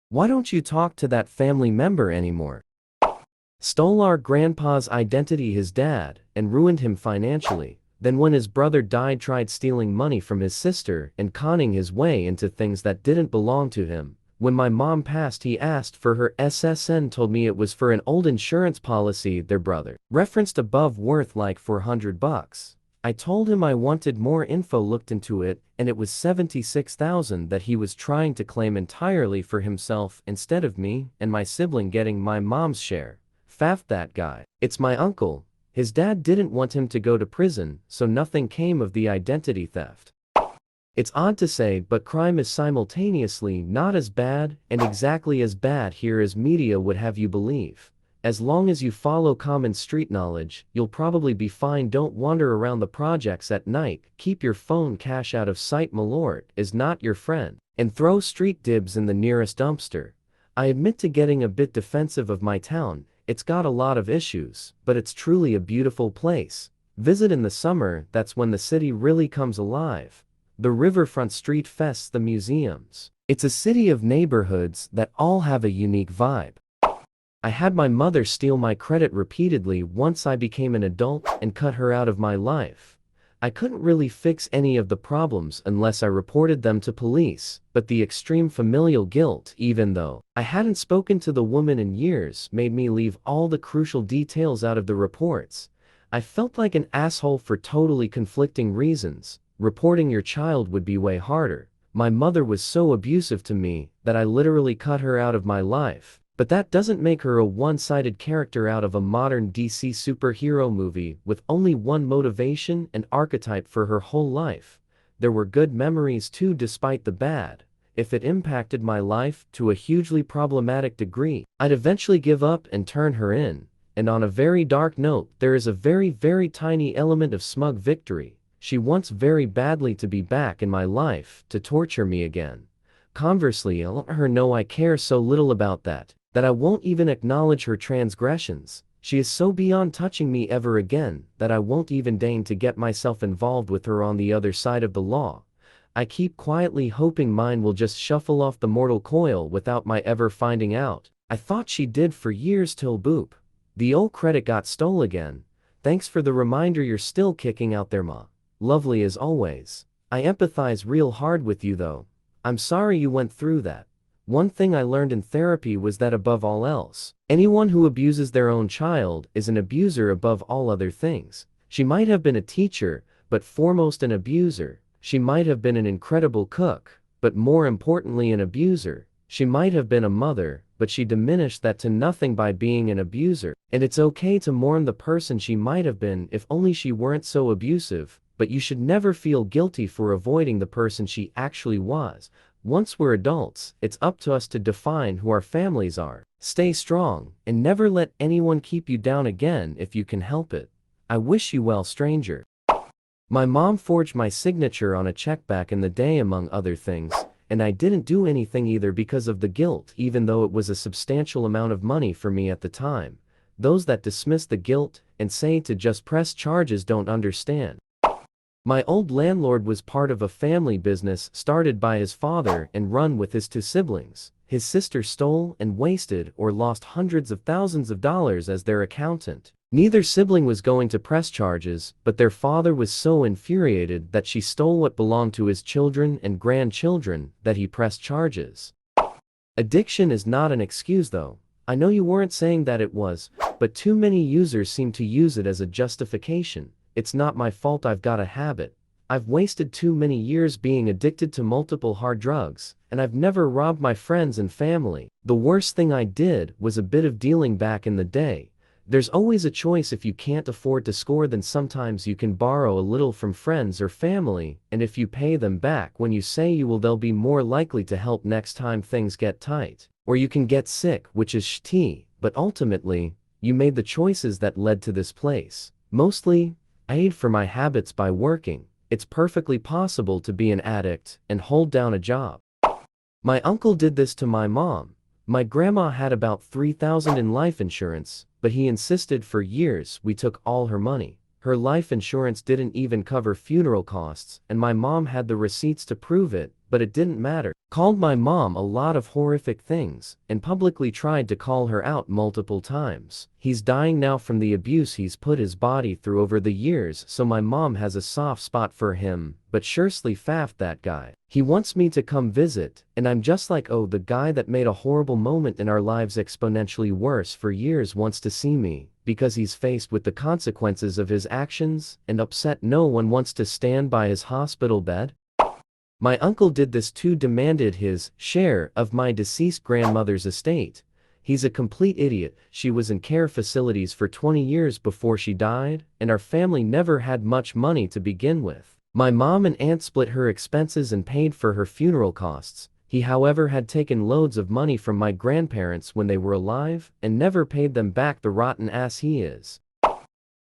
Why don't you talk to that family member anymore? Stole our grandpa's identity, his dad, and ruined him financially. Then when his brother died, tried stealing money from his sister and conning his way into things that didn't belong to him. When my mom passed, he asked for her SSN, told me it was for an old insurance policy their brother referenced above worth like $400. I told him I wanted more info, looked into it, and it was $76,000 that he was trying to claim entirely for himself instead of me and my sibling getting my mom's share. Faff that guy. It's my uncle. His dad didn't want him to go to prison, so nothing came of the identity theft. It's odd to say, but crime is simultaneously not as bad and exactly as bad here as media would have you believe. As long as you follow common street knowledge, you'll probably be fine. Don't wander around the projects at night, keep your phone cash out of sight. Malort is not your friend, and throw street dibs in the nearest dumpster. I admit to getting a bit defensive of my town. It's got a lot of issues, but it's truly a beautiful place. Visit in the summer, that's when the city really comes alive. The riverfront street fests, the museums. It's a city of neighborhoods that all have a unique vibe. I had my mother steal my credit repeatedly once I became an adult and cut her out of my life. I couldn't really fix any of the problems unless I reported them to police, but the extreme familial guilt, even though I hadn't spoken to the woman in years, made me leave all the crucial details out of the reports. I felt like an asshole for totally conflicting reasons. Reporting your child would be way harder. My mother was so abusive to me that I literally cut her out of my life. But that doesn't make her a one-sided character out of a modern DC superhero movie with only one motivation and archetype for her whole life. There were good memories too, despite the bad. If it impacted my life to a hugely problematic degree, I'd eventually give up and turn her in. And on a very dark note, there is a very, very tiny element of smug victory. She wants very badly to be back in my life to torture me again. Conversely, I'll let her know I care so little about that I won't even acknowledge her transgressions. She is so beyond touching me ever again that I won't even deign to get myself involved with her on the other side of the law. I keep quietly hoping mine will just shuffle off the mortal coil without my ever finding out. I thought she did for years till boop. The old credit got stole again. Thanks for the reminder, you're still kicking out there, ma. Lovely as always. I empathize real hard with you though. I'm sorry you went through that. One thing I learned in therapy was that above all else, anyone who abuses their own child is an abuser above all other things. She might have been a teacher, but foremost an abuser. She might have been an incredible cook, but more importantly an abuser. She might have been a mother, but she diminished that to nothing by being an abuser. And it's okay to mourn the person she might have been if only she weren't so abusive, but you should never feel guilty for avoiding the person she actually was. Once we're adults, it's up to us to define who our families are. Stay strong, and never let anyone keep you down again if you can help it. I wish you well, stranger. My mom forged my signature on a check back in the day, among other things, and I didn't do anything either because of the guilt, even though it was a substantial amount of money for me at the time. Those that dismiss the guilt and say to just press charges don't understand. My old landlord was part of a family business started by his father and run with his two siblings. His sister stole and wasted or lost hundreds of thousands of dollars as their accountant. Neither sibling was going to press charges, but their father was so infuriated that she stole what belonged to his children and grandchildren that he pressed charges. Addiction is not an excuse though. I know you weren't saying that it was, but too many users seem to use it as a justification. It's not my fault, I've got a habit. I've wasted too many years being addicted to multiple hard drugs, and I've never robbed my friends and family. The worst thing I did was a bit of dealing back in the day. There's always a choice. If you can't afford to score, then sometimes you can borrow a little from friends or family, and if you pay them back when you say you will, they'll be more likely to help next time things get tight. Or you can get sick, which is shitty, but ultimately, you made the choices that led to this place. Mostly, I paid for my habits by working. It's perfectly possible to be an addict and hold down a job. My uncle did this to my mom. My grandma had about $3,000 in life insurance, but he insisted for years we took all her money. Her life insurance didn't even cover funeral costs, and my mom had the receipts to prove it, but it didn't matter. Called my mom a lot of horrific things, and publicly tried to call her out multiple times. He's dying now from the abuse he's put his body through over the years, so my mom has a soft spot for him, but surely faff that guy. He wants me to come visit, and I'm just like, oh, the guy that made a horrible moment in our lives exponentially worse for years wants to see me, because he's faced with the consequences of his actions, and upset no one wants to stand by his hospital bed. My uncle did this too, demanded his share of my deceased grandmother's estate. He's a complete idiot. She was in care facilities for 20 years before she died, and our family never had much money to begin with. My mom and aunt split her expenses and paid for her funeral costs. He, however, had taken loads of money from my grandparents when they were alive, and never paid them back, the rotten ass he is.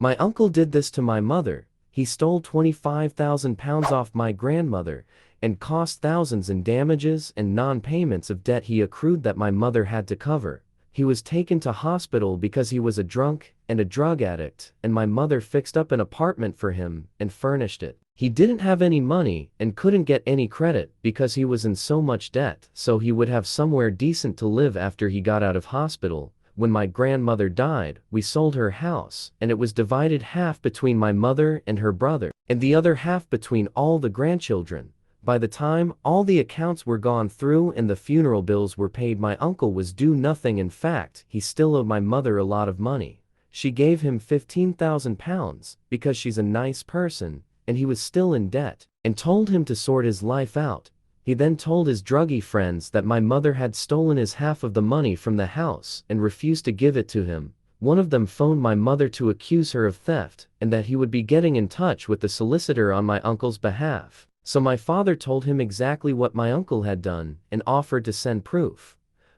My uncle did this to my mother. He stole £25,000 off my grandmother, and cost thousands in damages and non-payments of debt he accrued that my mother had to cover. He was taken to hospital because he was a drunk and a drug addict, and my mother fixed up an apartment for him and furnished it. He didn't have any money and couldn't get any credit because he was in so much debt, so he would have somewhere decent to live after he got out of hospital. When my grandmother died, we sold her house, and it was divided half between my mother and her brother, and the other half between all the grandchildren. By the time all the accounts were gone through and the funeral bills were paid, my uncle was due nothing. In fact, he still owed my mother a lot of money. She gave him £15,000 because she's a nice person, and he was still in debt, and told him to sort his life out. He then told his druggy friends that my mother had stolen his half of the money from the house and refused to give it to him. One of them phoned my mother to accuse her of theft, and that he would be getting in touch with the solicitor on my uncle's behalf. So my father told him exactly what my uncle had done and offered to send proof.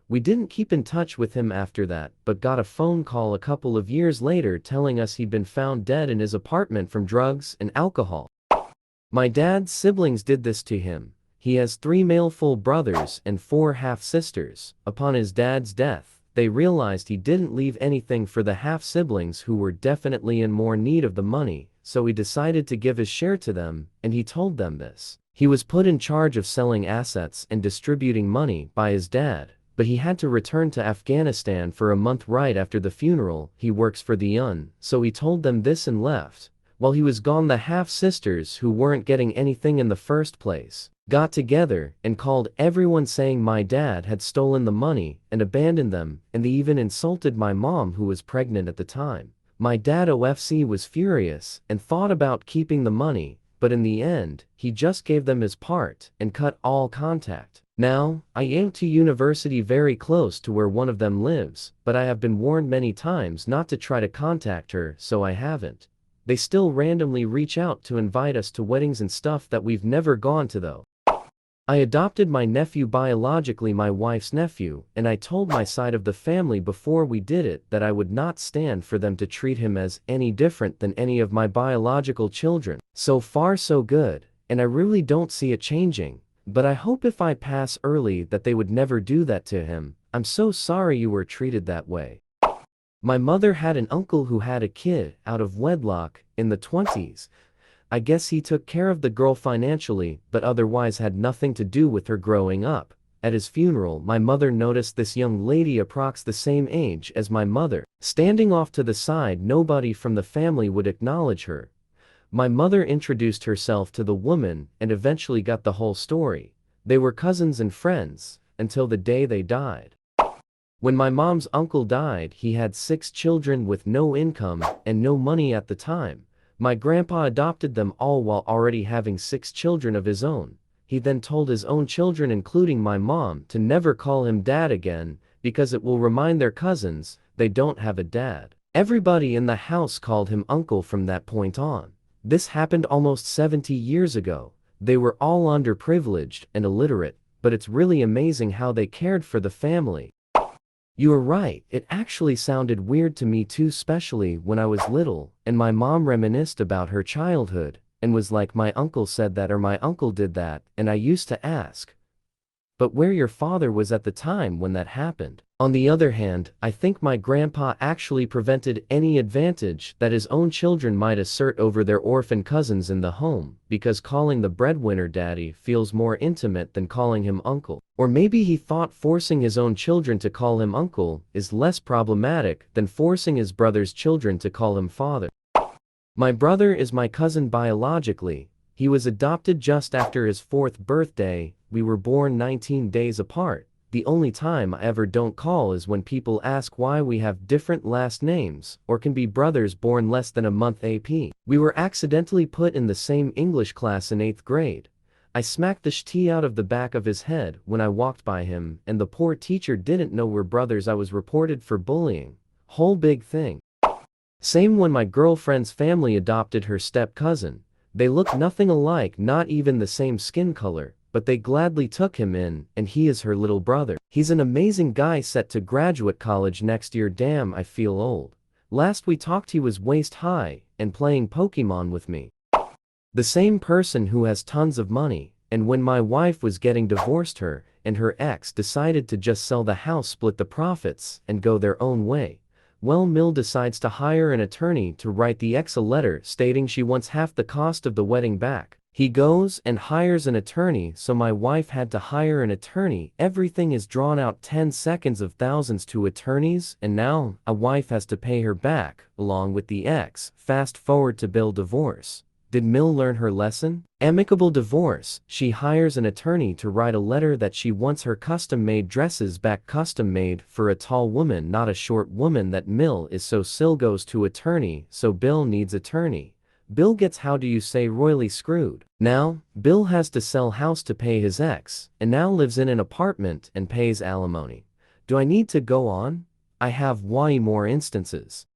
We didn't keep in touch with him after that, but got a phone call a couple of years later telling us he'd been found dead in his apartment from drugs and alcohol. My dad's siblings did this to him. He has 3 male full brothers and 4 half-sisters. Upon his dad's death, they realized he didn't leave anything for the half-siblings who were definitely in more need of the money, so he decided to give his share to them, and he told them this. He was put in charge of selling assets and distributing money by his dad, but he had to return to Afghanistan for a month right after the funeral. He works for the UN, so he told them this and left. While he was gone, the half-sisters, who weren't getting anything in the first place, got together and called everyone saying my dad had stolen the money and abandoned them, and they even insulted my mom, who was pregnant at the time. My dad OFC was furious and thought about keeping the money, but in the end, he just gave them his part and cut all contact. Now, I am to university very close to where one of them lives, but I have been warned many times not to try to contact her, so I haven't. They still randomly reach out to invite us to weddings and stuff that we've never gone to though. I adopted my nephew, biologically my wife's nephew, and I told my side of the family before we did it that I would not stand for them to treat him as any different than any of my biological children. So far so good, and I really don't see it changing, but I hope if I pass early that they would never do that to him. I'm so sorry you were treated that way. My mother had an uncle who had a kid out of wedlock in the 20s. I guess he took care of the girl financially, but otherwise had nothing to do with her growing up. At his funeral, my mother noticed this young lady, approx the same age as my mother, standing off to the side. Nobody from the family would acknowledge her. My mother introduced herself to the woman and eventually got the whole story. They were cousins and friends until the day they died. When my mom's uncle died, he had 6 children with no income and no money at the time. My grandpa adopted them all while already having 6 children of his own. He then told his own children, including my mom, to never call him dad again, because it will remind their cousins they don't have a dad. Everybody in the house called him uncle from that point on. This happened almost 70 years ago. They were all underprivileged and illiterate, but it's really amazing how they cared for the family. You are right, it actually sounded weird to me too, especially when I was little, and my mom reminisced about her childhood, and was like, my uncle said that or my uncle did that, and I used to ask, but where your father was at the time when that happened. On the other hand, I think my grandpa actually prevented any advantage that his own children might assert over their orphan cousins in the home, because calling the breadwinner daddy feels more intimate than calling him uncle. Or maybe he thought forcing his own children to call him uncle is less problematic than forcing his brother's children to call him father. My brother is my cousin biologically. He was adopted just after his 4th birthday. We were born 19 days apart. The only time I ever don't call is when people ask why we have different last names, or can be brothers born less than a month apart. We were accidentally put in the same English class in 8th grade. I smacked the sh*t out of the back of his head when I walked by him, and the poor teacher didn't know we're brothers. I was reported for bullying. Whole big thing. Same when my girlfriend's family adopted her step-cousin. They look nothing alike, not even the same skin color, but they gladly took him in, and he is her little brother. He's an amazing guy set to graduate college next year. Damn, I feel old. Last we talked he was waist high, and playing Pokemon with me. The same person who has tons of money, and when my wife was getting divorced, her and her ex decided to just sell the house, split the profits, and go their own way. Well, Mill decides to hire an attorney to write the ex a letter stating she wants half the cost of the wedding back. He goes and hires an attorney, so my wife had to hire an attorney. Everything is drawn out, 10 seconds of thousands to attorneys, and now a wife has to pay her back, along with the ex. Fast forward to Bill divorce. Did Mill learn her lesson? Amicable divorce. She hires an attorney to write a letter that she wants her custom-made dresses back, custom-made for a tall woman, not a short woman. That Mill is so Sil goes to attorney, so Bill needs attorney. Bill gets, how do you say, royally screwed. Now, Bill has to sell house to pay his ex, and now lives in an apartment and pays alimony. Do I need to go on? I have way more instances.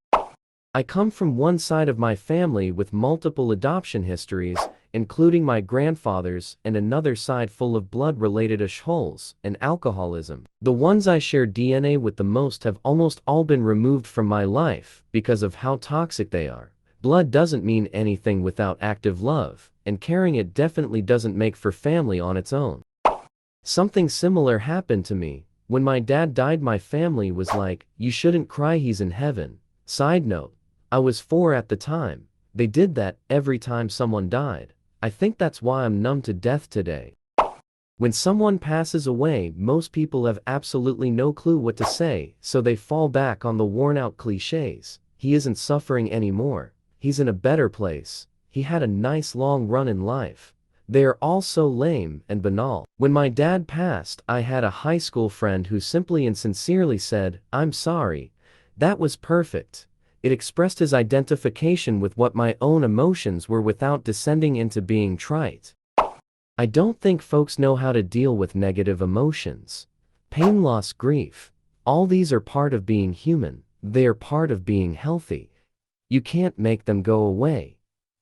I come from one side of my family with multiple adoption histories, including my grandfather's, and another side full of blood-related holes and alcoholism. The ones I share DNA with the most have almost all been removed from my life because of how toxic they are. Blood doesn't mean anything without active love, and carrying it definitely doesn't make for family on its own. Something similar happened to me. When my dad died, my family was like, "You shouldn't cry, he's in heaven." Side note, I was 4 at the time. They did that every time someone died. I think that's why I'm numb to death today. When someone passes away, most people have absolutely no clue what to say, so they fall back on the worn-out cliches. He isn't suffering anymore. He's in a better place. He had a nice long run in life. They are all so lame and banal. When my dad passed, I had a high school friend who simply and sincerely said, "I'm sorry." That was perfect. It expressed his identification with what my own emotions were without descending into being trite. I don't think folks know how to deal with negative emotions. Pain, loss, grief. All these are part of being human. They are part of being healthy. You can't make them go away.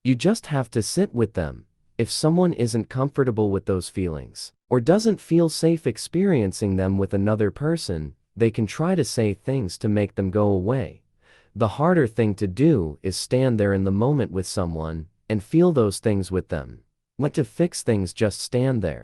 You just have to sit with them. If someone isn't comfortable with those feelings, or doesn't feel safe experiencing them with another person, they can try to say things to make them go away. The harder thing to do is stand there in the moment with someone and feel those things with them. What to fix things, just stand there.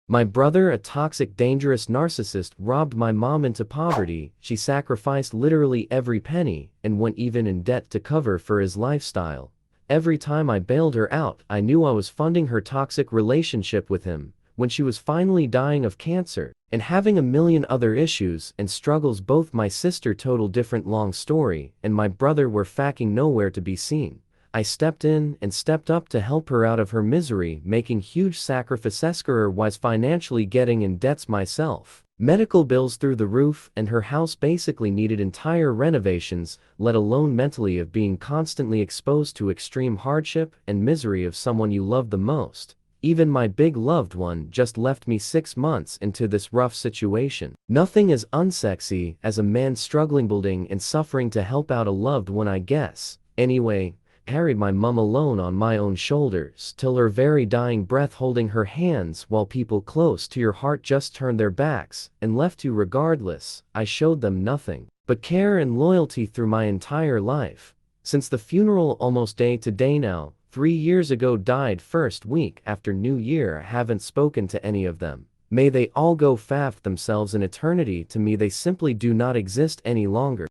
My brother, a toxic, dangerous narcissist, robbed my mom into poverty. She sacrificed literally every penny and went even in debt to cover for his lifestyle. Every time I bailed her out, I knew I was funding her toxic relationship with him. When she was finally dying of cancer and having a million other issues and struggles, both my sister, total different long story, and my brother were fucking nowhere to be seen. I stepped in and stepped up to help her out of her misery, making huge sacrifices. Her was financially getting in debts myself. Medical bills through the roof, and her house basically needed entire renovations, let alone mentally, of being constantly exposed to extreme hardship and misery of someone you love the most. Even my big loved one just left me 6 months into this rough situation. Nothing as unsexy as a man struggling, building, and suffering to help out a loved one, I guess. Anyway, carried my mum alone on my own shoulders till her very dying breath, holding her hands while people close to your heart just turned their backs and left you regardless. I showed them nothing but care and loyalty through my entire life. Since the funeral, almost day to day now. 3 years ago, died first week after New Year. I haven't spoken to any of them. May they all go faff themselves in eternity. To me they simply do not exist any longer.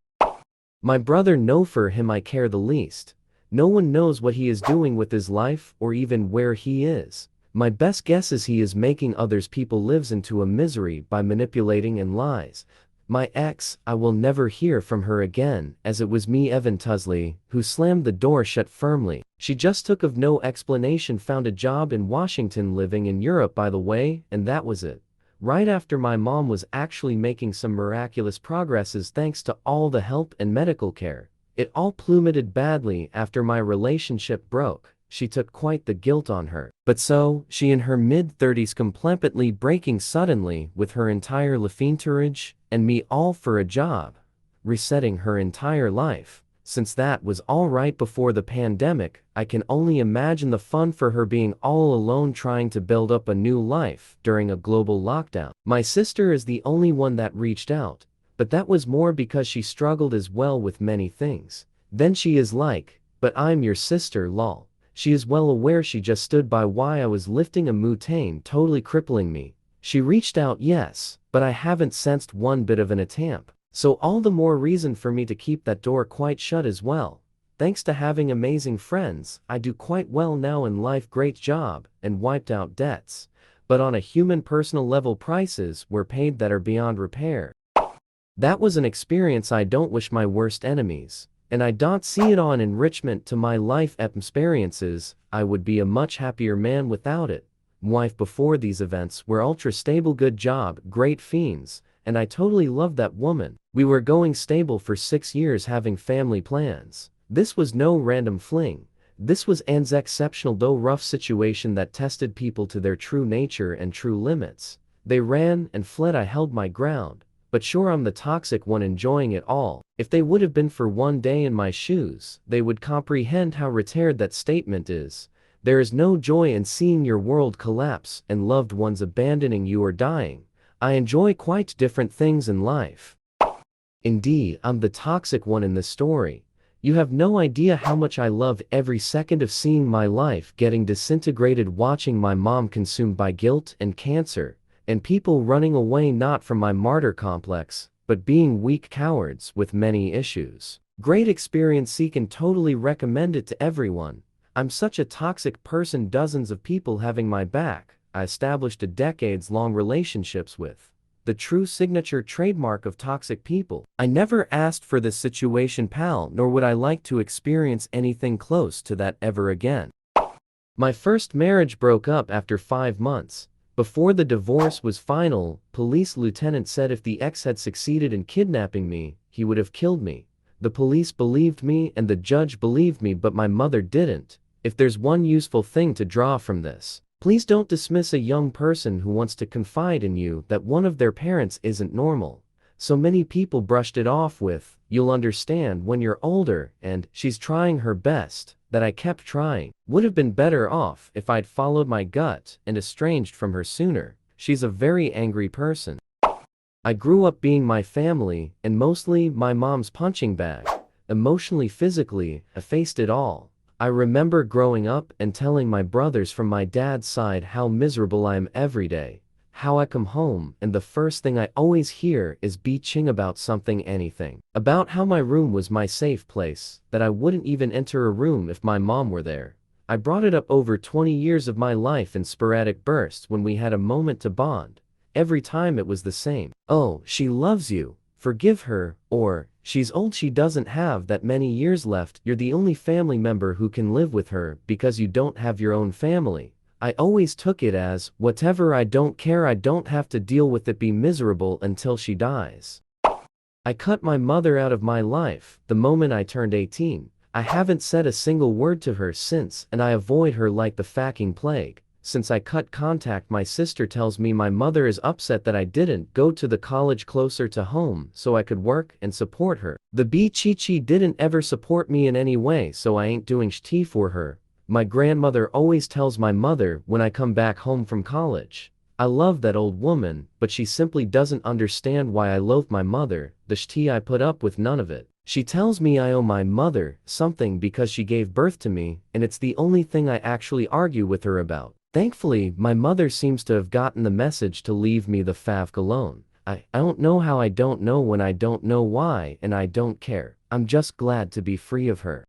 My brother, no, for him I care the least. No one knows what he is doing with his life or even where he is. My best guess is he is making others people lives into a misery by manipulating and lies. My ex, I will never hear from her again, as it was me, Evan Tusley, who slammed the door shut firmly. She just took of no explanation, found a job in Washington, living in Europe by the way, and that was it. Right after my mom was actually making some miraculous progresses thanks to all the help and medical care. It all plummeted badly after my relationship broke. She took quite the guilt on her. But so, she in her mid-30s completely breaking suddenly with her entire life entourage, and me all for a job. Resetting her entire life. Since that was all right before the pandemic, I can only imagine the fun for her being all alone trying to build up a new life during a global lockdown. My sister is the only one that reached out, but that was more because she struggled as well with many things. Then she is like, but I'm your sister, lol. She is well aware, she just stood by while I was lifting a mutane totally crippling me. She reached out, yes, but I haven't sensed one bit of an attempt. So all the more reason for me to keep that door quite shut as well. Thanks to having amazing friends, I do quite well now in life, great job, and wiped out debts. But on a human personal level, prices were paid that are beyond repair. That was an experience I don't wish my worst enemies. And I don't see it on enrichment to my life experiences. I would be a much happier man without it. Wife before these events were ultra stable, good job, great fiends, and I totally loved that woman. We were going stable for 6 years, having family plans. This was no random fling. This was an exceptional though rough situation that tested people to their true nature and true limits. They ran and fled, I held my ground. But sure, I'm the toxic one enjoying it all. If they would have been for one day in my shoes, they would comprehend how retired that statement is. There is no joy in seeing your world collapse and loved ones abandoning you or dying. I enjoy quite different things in life. Indeed, I'm the toxic one in this story. You have no idea how much I love every second of seeing my life getting disintegrated, watching my mom consumed by guilt and cancer, and people running away not from my martyr complex, but being weak cowards with many issues. Great experience, can totally recommend it to everyone. I'm such a toxic person, dozens of people having my back. I established a decades-long relationships with. The true signature trademark of toxic people. I never asked for this situation, pal, nor would I like to experience anything close to that ever again. My first marriage broke up after 5 months. Before the divorce was final, police lieutenant said if the ex had succeeded in kidnapping me, he would have killed me. The police believed me and the judge believed me, but my mother didn't. If there's one useful thing to draw from this, please don't dismiss a young person who wants to confide in you that one of their parents isn't normal. So many people brushed it off with, "You'll understand when you're older," and "she's trying her best," that I kept trying. Would have been better off if I'd followed my gut and estranged from her sooner. She's a very angry person. I grew up being my family, and mostly my mom's punching bag. Emotionally, physically, I faced it all. I remember growing up and telling my brothers from my dad's side how miserable I am every day. How I come home and the first thing I always hear is bitching about something, anything. About how my room was my safe place, that I wouldn't even enter a room if my mom were there. I brought it up over 20 years of my life in sporadic bursts when we had a moment to bond. Every time it was the same. "Oh, she loves you. Forgive her," or "She's old, she doesn't have that many years left. You're the only family member who can live with her because you don't have your own family." I always took it as, whatever, I don't care, I don't have to deal with it, be miserable until she dies. I cut my mother out of my life the moment I turned 18. I haven't said a single word to her since, and I avoid her like the fucking plague. Since I cut contact, my sister tells me my mother is upset that I didn't go to the college closer to home so I could work and support her. The bitch didn't ever support me in any way, so I ain't doing shit for her. My grandmother always tells my mother when I come back home from college. I love that old woman, but she simply doesn't understand why I loathe my mother, the shit I put up with, none of it. She tells me I owe my mother something because she gave birth to me, and it's the only thing I actually argue with her about. Thankfully, my mother seems to have gotten the message to leave me the favk alone. I don't know how, I don't know when, I don't know why, and I don't care. I'm just glad to be free of her.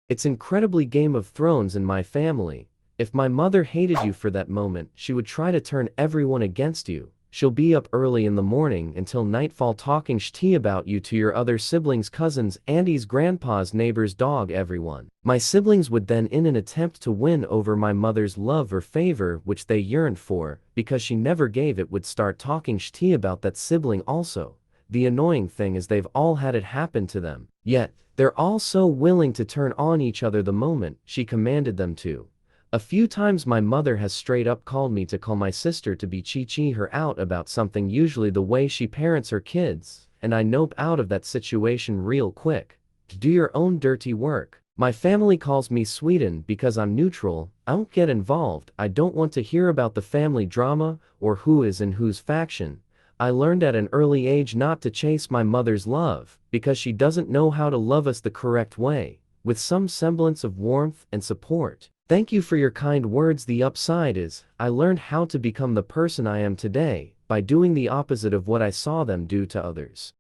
It's incredibly Game of Thrones in my family. If my mother hated you for that moment, she would try to turn everyone against you. She'll be up early in the morning until nightfall talking shit about you to your other siblings, cousins, aunties, grandpas, neighbors, dog, everyone. My siblings would then, in an attempt to win over my mother's love or favor which they yearned for, because she never gave it, would start talking shit about that sibling also. The annoying thing is they've all had it happen to them. Yet, they're all so willing to turn on each other the moment she commanded them to. A few times my mother has straight up called me to call my sister to be chi her out about something, usually the way she parents her kids, and I nope out of that situation real quick. Do your own dirty work. My family calls me Sweden because I'm neutral. I don't get involved. I don't want to hear about the family drama or who is in whose faction. I learned at an early age not to chase my mother's love, because she doesn't know how to love us the correct way, with some semblance of warmth and support. Thank you for your kind words. The upside is, I learned how to become the person I am today, by doing the opposite of what I saw them do to others.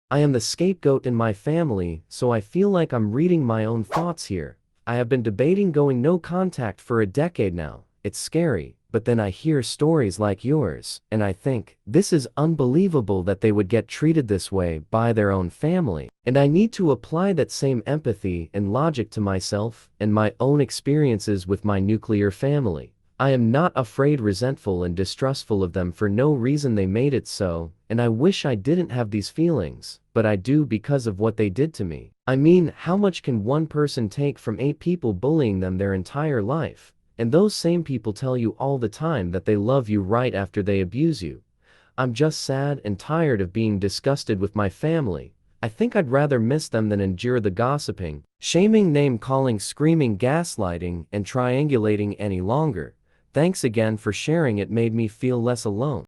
I am the scapegoat in my family, so I feel like I'm reading my own thoughts here. I have been debating going no contact for a decade now. It's scary, but then I hear stories like yours, and I think, this is unbelievable that they would get treated this way by their own family. And I need to apply that same empathy and logic to myself and my own experiences with my nuclear family. I am not afraid, resentful and distrustful of them for no reason. They made it so, and I wish I didn't have these feelings, but I do because of what they did to me. I mean, how much can one person take from 8 people bullying them their entire life? And those same people tell you all the time that they love you right after they abuse you. I'm just sad and tired of being disgusted with my family. I think I'd rather miss them than endure the gossiping, shaming, name-calling, screaming, gaslighting, and triangulating any longer. Thanks again for sharing, it made me feel less alone.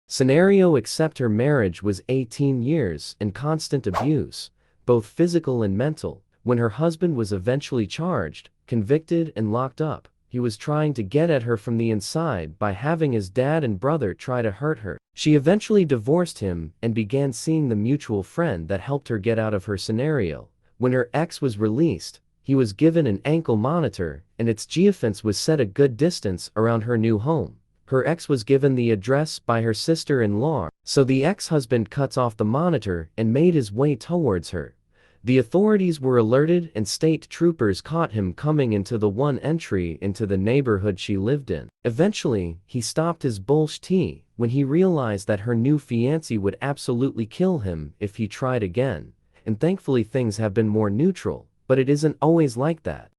Scenario: except her marriage was 18 years and constant abuse, both physical and mental. When her husband was eventually charged, convicted, and locked up, he was trying to get at her from the inside by having his dad and brother try to hurt her. She eventually divorced him and began seeing the mutual friend that helped her get out of her scenario. When her ex was released, he was given an ankle monitor, and its geofence was set a good distance around her new home. Her ex was given the address by her sister-in-law, so the ex-husband cuts off the monitor and made his way towards her. The authorities were alerted and state troopers caught him coming into the one entry into the neighborhood she lived in. Eventually, he stopped his bullshit when he realized that her new fiancé would absolutely kill him if he tried again. And thankfully things have been more neutral, but it isn't always like that.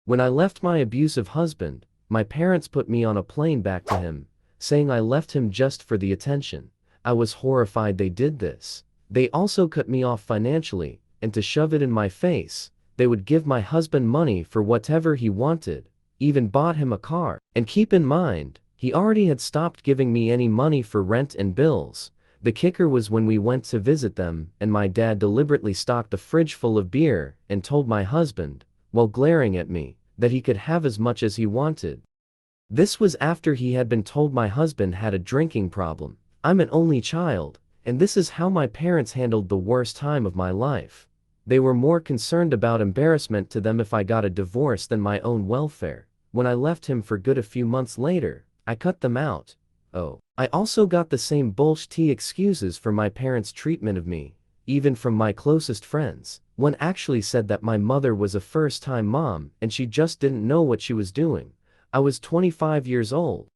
When I left my abusive husband, my parents put me on a plane back to him, saying I left him just for the attention. I was horrified they did this. They also cut me off financially, and to shove it in my face, they would give my husband money for whatever he wanted, even bought him a car. And keep in mind, he already had stopped giving me any money for rent and bills. The kicker was when we went to visit them, and my dad deliberately stocked a fridge full of beer and told my husband, while glaring at me, that he could have as much as he wanted. This was after he had been told my husband had a drinking problem. I'm an only child, and this is how my parents handled the worst time of my life. They were more concerned about embarrassment to them if I got a divorce than my own welfare. When I left him for good a few months later, I cut them out. Oh, I also got the same bullshit excuses for my parents' treatment of me, even from my closest friends. One actually said that my mother was a first-time mom and she just didn't know what she was doing. I was 25 years old,